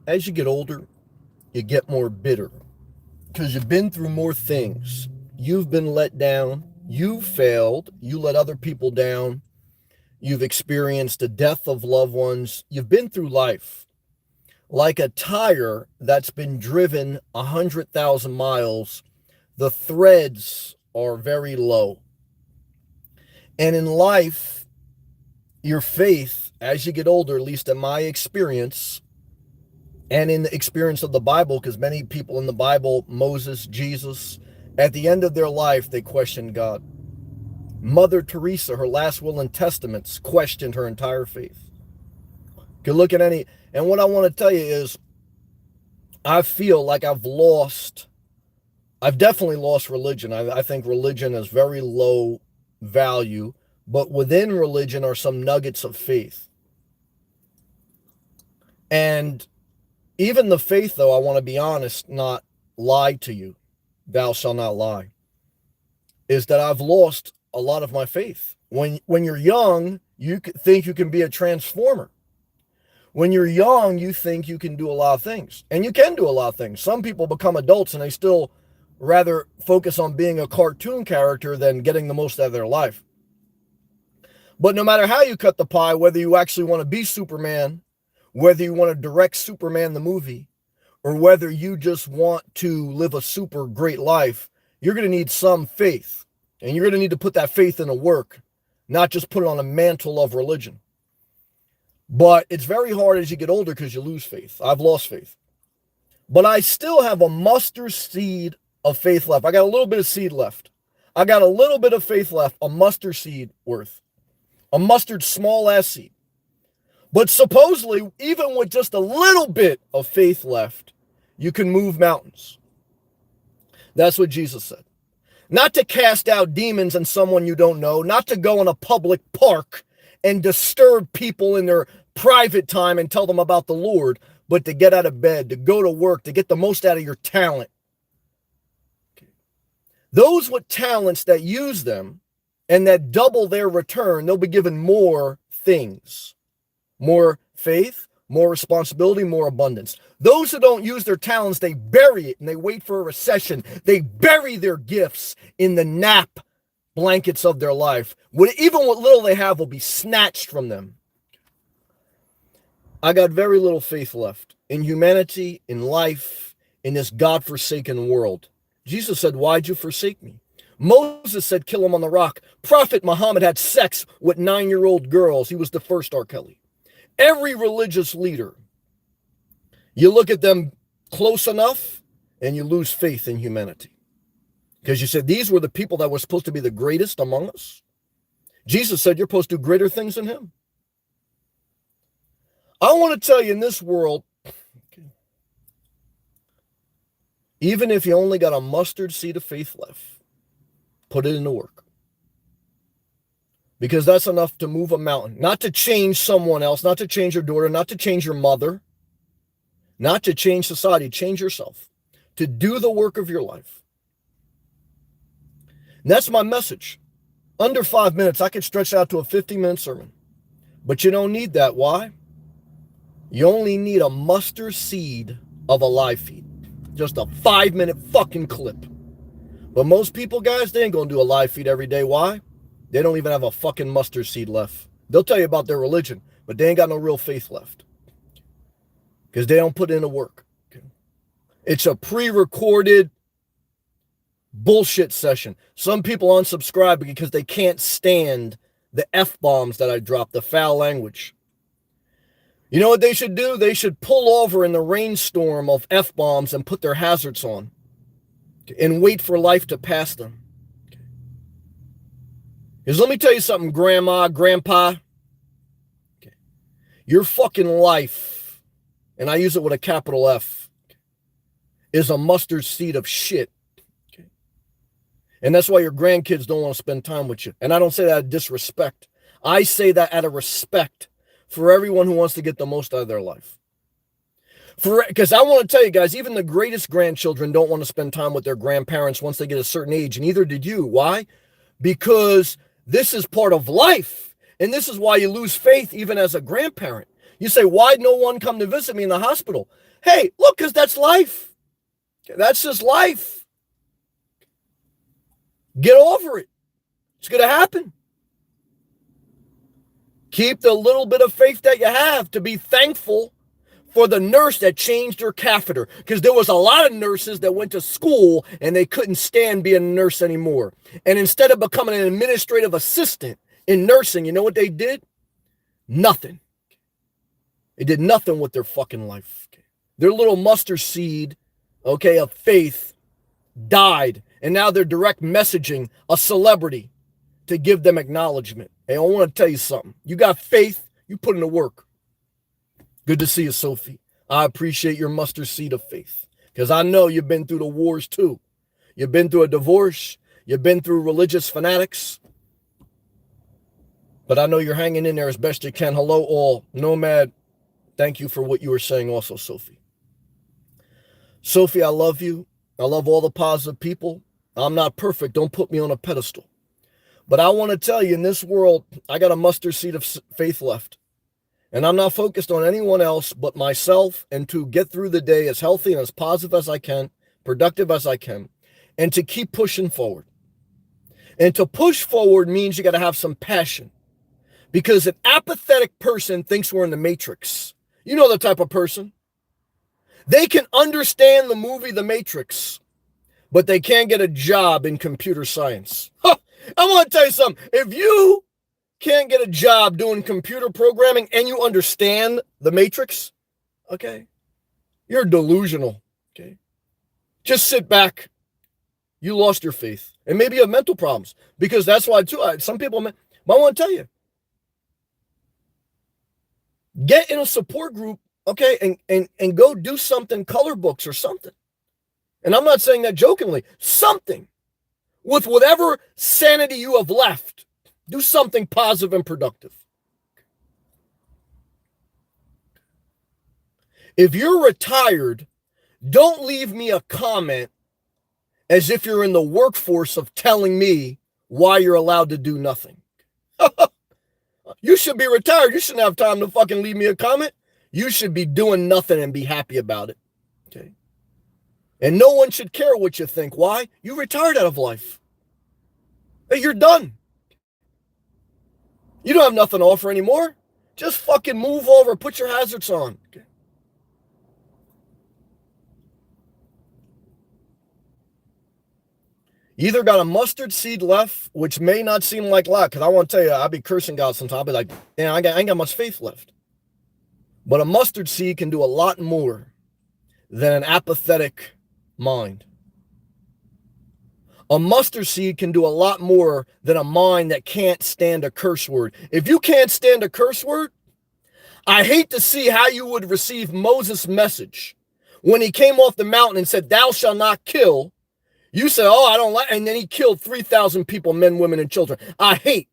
as you get older, you get more bitter because you've been through more things. You've been let down. You failed. You let other people down. You've experienced the death of loved ones. You've been through life like a tire that's been driven 100,000 miles. The threads are very low. And in life, your faith, as you get older, at least in my experience, and in the experience of the Bible, because many people in the Bible, Moses, Jesus, at the end of their life, they questioned God. Mother Teresa, her last will and testaments, questioned her entire faith. You can look at any, and what I want to tell you is, I feel like I've definitely lost religion. I think religion is very low value, but within religion are some nuggets of faith. And even the faith, though, I want to be honest, not lie to you, thou shalt not lie, is that I've lost a lot of my faith. When you're young, you think you can be a transformer. When you're young, you think you can do a lot of things. And you can do a lot of things. Some people become adults and they still rather focus on being a cartoon character than getting the most out of their life. But no matter how you cut the pie, whether you actually want to be Superman, whether you want to direct Superman the movie, or whether you just want to live a super great life, you're going to need some faith. And you're going to need to put that faith into work, not just put it on a mantle of religion. But it's very hard as you get older because you lose faith. I've lost faith. But I still have a mustard seed of faith left. I got a little bit of seed left. I got a little bit of faith left, a mustard seed worth. A mustard small ass seed. But supposedly, even with just a little bit of faith left, you can move mountains. That's what Jesus said. Not to cast out demons in someone you don't know, not to go in a public park and disturb people in their private time and tell them about the Lord, but to get out of bed, to go to work, to get the most out of your talent. Those with talents that use them and that double their return, they'll be given more things. More faith, more responsibility, more abundance. Those who don't use their talents, they bury it and they wait for a recession. They bury their gifts in the nap blankets of their life. Even what little they have will be snatched from them. I got very little faith left in humanity, in life, in this God-forsaken world. Jesus said, "Why'd you forsake me?" Moses said, "Kill him on the rock." Prophet Muhammad had sex with 9-year-old girls. He was the first R. Kelly. Every religious leader, you look at them close enough and you lose faith in humanity. Because you said these were the people that were supposed to be the greatest among us. Jesus said you're supposed to do greater things than him. I want to tell you, in this world, even if you only got a mustard seed of faith left, put it into work. Because that's enough to move a mountain. Not to change someone else, not to change your daughter, not to change your mother, not to change society, change yourself. To do the work of your life. And that's my message. Under 5 minutes, I could stretch out to a 50-minute sermon. But you don't need that. Why? You only need a mustard seed of a live feed. Just a 5-minute fucking clip. But most people, guys, they ain't going to do a live feed every day. Why? They don't even have a fucking mustard seed left. They'll tell you about their religion, but they ain't got no real faith left. Because they don't put in the work. It's a pre-recorded bullshit session. Some people unsubscribe because they can't stand the F-bombs that I drop, the foul language. You know what they should do? They should pull over in the rainstorm of F-bombs and put their hazards on. And wait for life to pass them. Because let me tell you something, grandma, grandpa. Okay. Your fucking life, and I use it with a capital F, is a mustard seed of shit. Okay. And that's why your grandkids don't want to spend time with you. And I don't say that out of disrespect. I say that out of respect for everyone who wants to get the most out of their life. Because I want to tell you guys, even the greatest grandchildren don't want to spend time with their grandparents once they get a certain age, and neither did you. Why? Because this is part of life. And this is why you lose faith even as a grandparent. You say, why'd no one come to visit me in the hospital? Hey, look, because that's life. That's just life. Get over it. It's going to happen. Keep the little bit of faith that you have to be thankful for the nurse that changed her catheter, because there was a lot of nurses that went to school and they couldn't stand being a nurse anymore. And instead of becoming an administrative assistant in nursing, you know what they did? Nothing. They did nothing with their fucking life. Their little mustard seed, okay, of faith died. And now they're direct messaging a celebrity to give them acknowledgement. Hey, I want to tell you something. You got faith, you put in the work. Good to see you, Sophie. I appreciate your mustard seed of faith, because I know you've been through the wars too. You've been through a divorce. You've been through religious fanatics. But I know you're hanging in there as best you can. Hello, all. Nomad, thank you for what you were saying also, Sophie. Sophie, I love you. I love all the positive people. I'm not perfect. Don't put me on a pedestal. But I want to tell you, in this world, I got a mustard seed of faith left. And I'm not focused on anyone else but myself, and to get through the day as healthy and as positive as I can, productive as I can, and to keep pushing forward. And to push forward means you got to have some passion, because an apathetic person thinks we're in the Matrix. You know the type of person. They can understand the movie The Matrix, but they can't get a job in computer science. I want to tell you something. If you can't get a job doing computer programming and you understand the Matrix, okay, you're delusional, okay? Just sit back. You lost your faith. And maybe you have mental problems, because that's why, too, some people might want to tell you, get in a support group, okay, and go do something, color books or something. And I'm not saying that jokingly. Something. With whatever sanity you have left, do something positive and productive. If you're retired, don't leave me a comment as if you're in the workforce of telling me why you're allowed to do nothing. You should be retired. You shouldn't have time to fucking leave me a comment. You should be doing nothing and be happy about it. Okay. And no one should care what you think. Why? You retired out of life. Hey, you're done. You don't have nothing to offer anymore. Just fucking move over. Put your hazards on. Okay. You either got a mustard seed left, which may not seem like a lot, because I want to tell you, I'll be cursing God sometimes. I'll be like, damn, I ain't got much faith left. But a mustard seed can do a lot more than an apathetic mind. A mustard seed can do a lot more than a mind that can't stand a curse word. If you can't stand a curse word, I hate to see how you would receive Moses' message when he came off the mountain and said, thou shalt not kill. You say, oh, I don't like, and then he killed 3,000 people, men, women, and children. I hate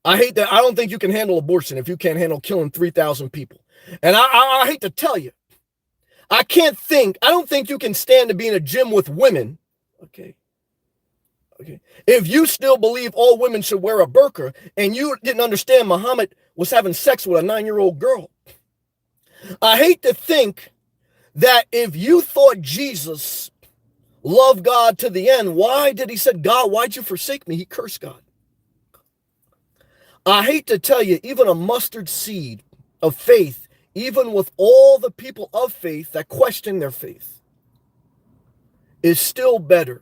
that. I don't think you can handle abortion if you can't handle killing 3,000 people. And I hate to tell you, I don't think you can stand to be in a gym with women. Okay. If you still believe all women should wear a burqa, and you didn't understand Muhammad was having sex with a 9-year-old girl. I hate to think that if you thought Jesus loved God to the end, why did he say, God, why'd you forsake me? He cursed God. I hate to tell you, even a mustard seed of faith, even with all the people of faith that question their faith, is still better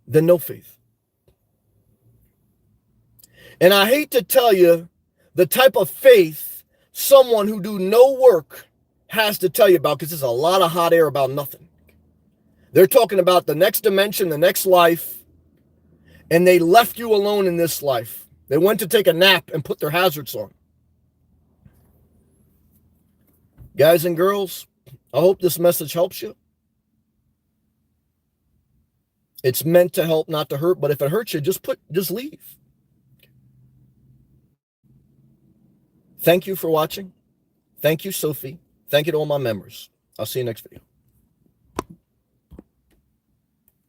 than no faith. And I hate to tell you the type of faith someone who do no work has to tell you about, because there's a lot of hot air about nothing. They're talking about the next dimension, the next life, and they left you alone in this life. They went to take a nap and put their hazards on. Guys and girls, I hope this message helps you. It's meant to help, not to hurt. But if it hurts you, just leave. Thank you for watching. Thank you, Sophie. Thank you to all my members. I'll see you next video.